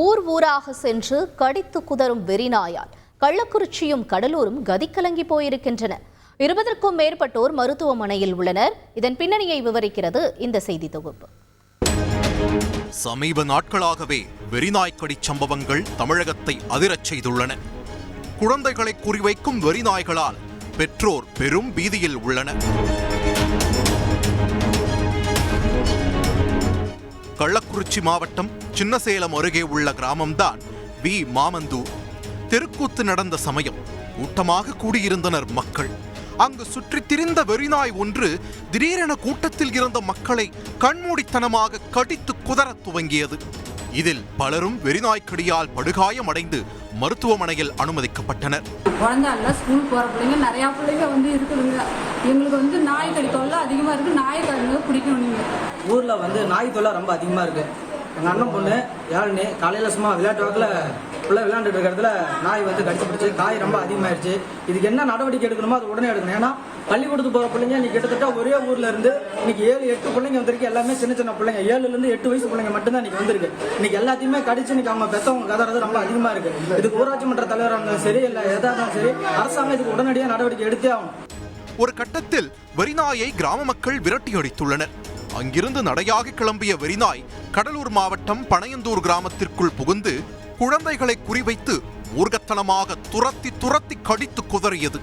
ஊர் ஊராக சென்று கடித்து குதறும் வெறிநாயால் கள்ளக்குறிச்சியும் கடலூரும் கதிகலங்கி போயிருக்கின்றன. 20க்கும் மேற்பட்டோர் மருத்துவமனையில் உள்ளனர். இதன் பின்னணியை விவரிக்கிறது இந்த செய்தி தொகுப்பு. சமீப நாட்களாகவே வெறிநாய்க்கடி சம்பவங்கள் தமிழகத்தை அதிரச் செய்துள்ளன. குழந்தைகளை குறிவைக்கும் வெறிநாய்களால் பெற்றோர் பெரும் பீதியில் உள்ளனர். கள்ளக்குறிச்சி மாவட்டம் சின்னசேலம் அருகே உள்ள கிராமம்தான் வி மாமந்தூர். தெருக்கூத்து நடந்த சமயம் கூட்டமாக கூடியிருந்தனர் மக்கள். அங்கு சுற்றித் திரிந்த வெறிநாய் ஒன்று திடீரென கூட்டத்தில் இருந்த மக்களை கண்மூடித்தனமாக கடித்து குதற துவங்கியது. இதில் பலரும் வெறிநாய்க்கடியால் படுகாயமடைந்து மருத்துவமனையில் அனுமதிக்கப்பட்டனர். குழந்தை ஸ்கூல் போற பிள்ளைங்க நிறைய பிள்ளைங்க இருக்குதுங்க. எங்களுக்கு நாய்க்கடி தொல்லை அதிகமா இருக்கு. நாய்க்கடி பிடிக்கணும். ஊர்ல நாய் தொல்லை ரொம்ப அதிகமா இருக்கு. எங்க அண்ணன் பொண்ணு யாருன்னு காலையில சும்மா விளையாட்டு வாக்குல விளையாண்டுட்டு இருக்கிறதுல நாய் கடிச்சு பிடிச்சி காய் ரொம்ப அதிகமாயிருச்சு. இதுக்கு என்ன நடவடிக்கை எடுக்கணுமோ அது உடனே எடுக்கணும். ஏன்னா பள்ளிக்கூடத்துக்கு போற பிள்ளைங்க இன்னைக்கு கிட்டத்தட்ட ஒரே ஊர்ல இருந்து இன்னைக்கு 7-8 பிள்ளைங்க வந்திருக்கு. எல்லாமே சின்ன சின்ன பிள்ளைங்க, 7 இருந்து 8 வயசு பிள்ளைங்க மட்டும்தான் இன்னைக்கு வந்திருக்கு. இன்னைக்கு எல்லாத்தையுமே கடிச்சு இன்னைக்கு அவங்க பெத்தவங்க கதறது ரொம்ப அதிகமா இருக்கு. இதுக்கு ஊராட்சி மன்ற தலைவராக இருந்தாலும் சரி, இல்ல எதாவது சரி, அரசாங்கம் இதுக்கு உடனடியாக நடவடிக்கை எடுத்தே ஆகணும். ஒரு கட்டத்தில் வெறிநாயை கிராம மக்கள் விரட்டி அடித்துள்ளனர். அங்கிருந்து நடையாக கிளம்பிய வெறிநாய் கடலூர் மாவட்டம் பனையந்தூர் கிராமத்திற்குள் புகுந்து குழந்தைகளை குறிவைத்து ஊர்கத்தனமாக துரத்தி கடித்து குதறியது.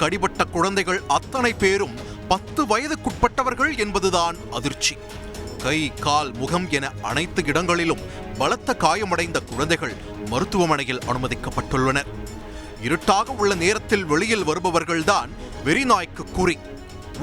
கடிபட்ட குழந்தைகள் அத்தனை பேரும் 10 வயதுக்குட்பட்டவர்கள் என்பதுதான் அதிர்ச்சி. கை, கால், முகம் என அனைத்து இடங்களிலும் பலத்த காயமடைந்த குழந்தைகள் மருத்துவமனையில் அனுமதிக்கப்பட்டுள்ளனர். இருட்டாக உள்ள நேரத்தில் வெளியில் வருபவர்கள்தான் வெறிநாய்க்கு குறி.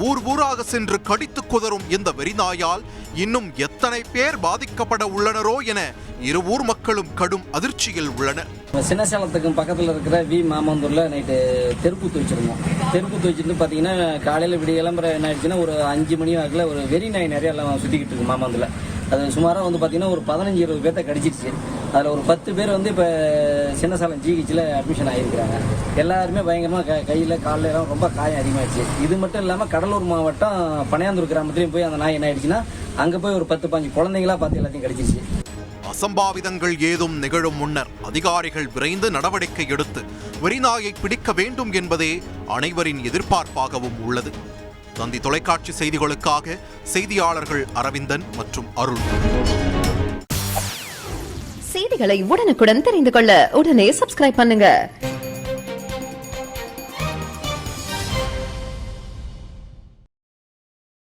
ஊர் ஊராக சென்று கடித்து குதறும் இந்த வெறிநாயால் இன்னும் எத்தனை பேர் பாதிக்கப்பட உள்ளனரோ என இரு ஊர் மக்களும் கடும் அதிர்ச்சியில் உள்ளனர். சின்னசேலத்துக்கு பக்கத்தில் இருக்கிற வி மாமந்தூர்ல நைட்டு தெருக்கூத்து வச்சிருந்தோம். தெருக்கூத்து வச்சுட்டு பார்த்தீங்கன்னா காலையில் விடிய கிளம்புற என்ன ஆயிடுச்சுன்னா ஒரு 5 மணி வாக்கில் ஒரு வெறிநாய் நிறைய எல்லாம் சுற்றிக்கிட்டு இருக்கு மாமந்தூர்ல. அது சுமாராக பார்த்தீங்கன்னா ஒரு 15-20 பேர்த்த கடிச்சிருச்சு. அதில் ஒரு 10 பேர் இப்போ சின்னசேலம் ஜிஹெச்சில் அட்மிஷன் ஆகியிருக்கிறாங்க. எல்லாருமே பயங்கரமாக கையில் காலில் எல்லாம் ரொம்ப காயம் அதிகமாகிடுச்சு. இது மட்டும் இல்லாமல் கடலூர் மாவட்டம் பனையாந்தூர் கிராமத்துலையும் போய் அந்த நாய் என்ன ஆயிடுச்சுன்னா அங்கே போய் ஒரு 10-15 குழந்தைங்களா பார்த்து எல்லாத்தையும் கடிச்சிருச்சு. அசம்பாவிதங்கள் ஏதும் நிகழும் முன்னர் அதிகாரிகள் விரைந்து நடவடிக்கை எடுத்து வெறிநாயை பிடிக்க வேண்டும் என்பதே அனைவரின் எதிர்பார்ப்பாகவும் உள்ளது. தந்தி தொலைக்காட்சி செய்திகளுக்காக செய்தியாளர்கள் அரவிந்தன் மற்றும் அருள். செய்திகளை உடனுக்குடன் தெரிந்து கொள்ள உடனே சப்ஸ்கிரைப் பண்ணுங்க.